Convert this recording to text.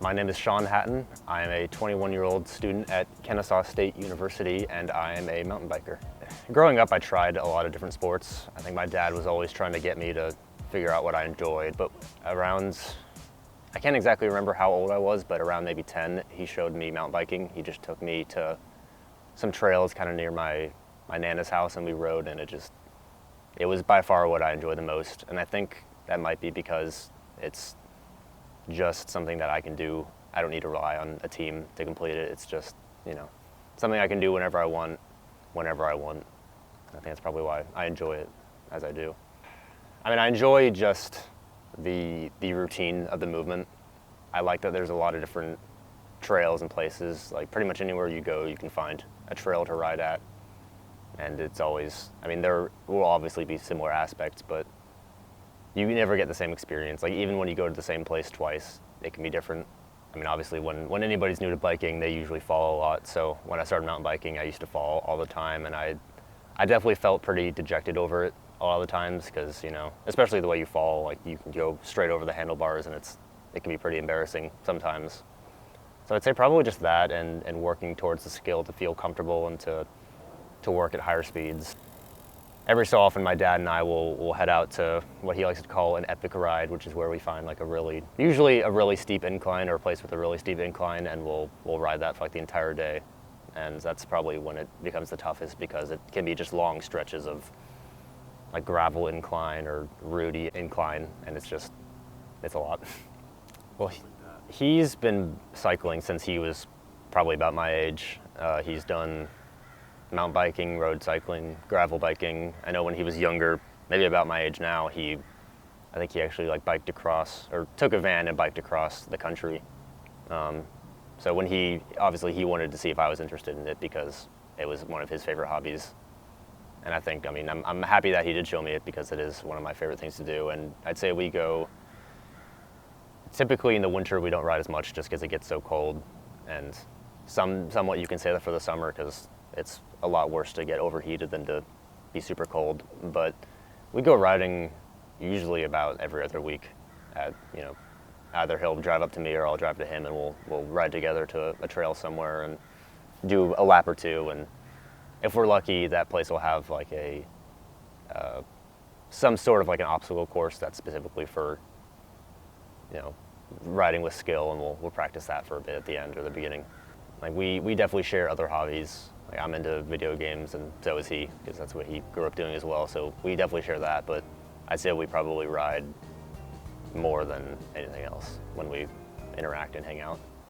My name is Sean Hatton. I am a 21-year-old student at Kennesaw State University, and I am a mountain biker. Growing up, I tried a lot of different sports. I think my dad was always trying to get me to figure out what I enjoyed, but I can't exactly remember how old I was, but around maybe 10, he showed me mountain biking. He just took me to some trails kind of near my Nana's house, and we rode, and it was by far what I enjoyed the most. And I think that might be because it's just something that I can do. I don't need to rely on a team to complete it. It's just, something I can do whenever I want, whenever I want. I think that's probably why I enjoy it as I do. I mean, I enjoy just the routine of the movement. I like that there's a lot of different trails and places. Like pretty much anywhere you go, you can find a trail to ride at. And it's always, there will obviously be similar aspects, but you never get the same experience. Like even when you go to the same place twice, it can be different. Obviously when anybody's new to biking, they usually fall a lot. So when I started mountain biking, I used to fall all the time, and I definitely felt pretty dejected over it a lot of the times because, especially the way you fall, like you can go straight over the handlebars and it can be pretty embarrassing sometimes. So I'd say probably just that and working towards the skill to feel comfortable and to work at higher speeds. Every so often, my dad and I will head out to what he likes to call an epic ride, which is where we find like usually a really steep incline or a place with a really steep incline, and we'll ride that for like the entire day. And that's probably when it becomes the toughest because it can be just long stretches of like gravel incline or rooty incline, and it's a lot. Well, he's been cycling since he was probably about my age. He's done mountain biking, road cycling, gravel biking. I know when he was younger, maybe about my age now, I think he actually like biked across, or took a van and biked across the country. So when he wanted to see if I was interested in it because it was one of his favorite hobbies. And I think, I'm happy that he did show me it because it is one of my favorite things to do. And I'd say we go, typically in the winter we don't ride as much just because it gets so cold. And somewhat you can say that for the summer because it's a lot worse to get overheated than to be super cold. But we go riding usually about every other week. Either he'll drive up to me or I'll drive to him, and we'll ride together to a trail somewhere and do a lap or two. And if we're lucky, that place will have like some sort of like an obstacle course that's specifically for riding with skill, and we'll practice that for a bit at the end or the beginning. Like we definitely share other hobbies. Like I'm into video games, and so is he, because that's what he grew up doing as well. So we definitely share that, but I'd say we probably ride more than anything else when we interact and hang out.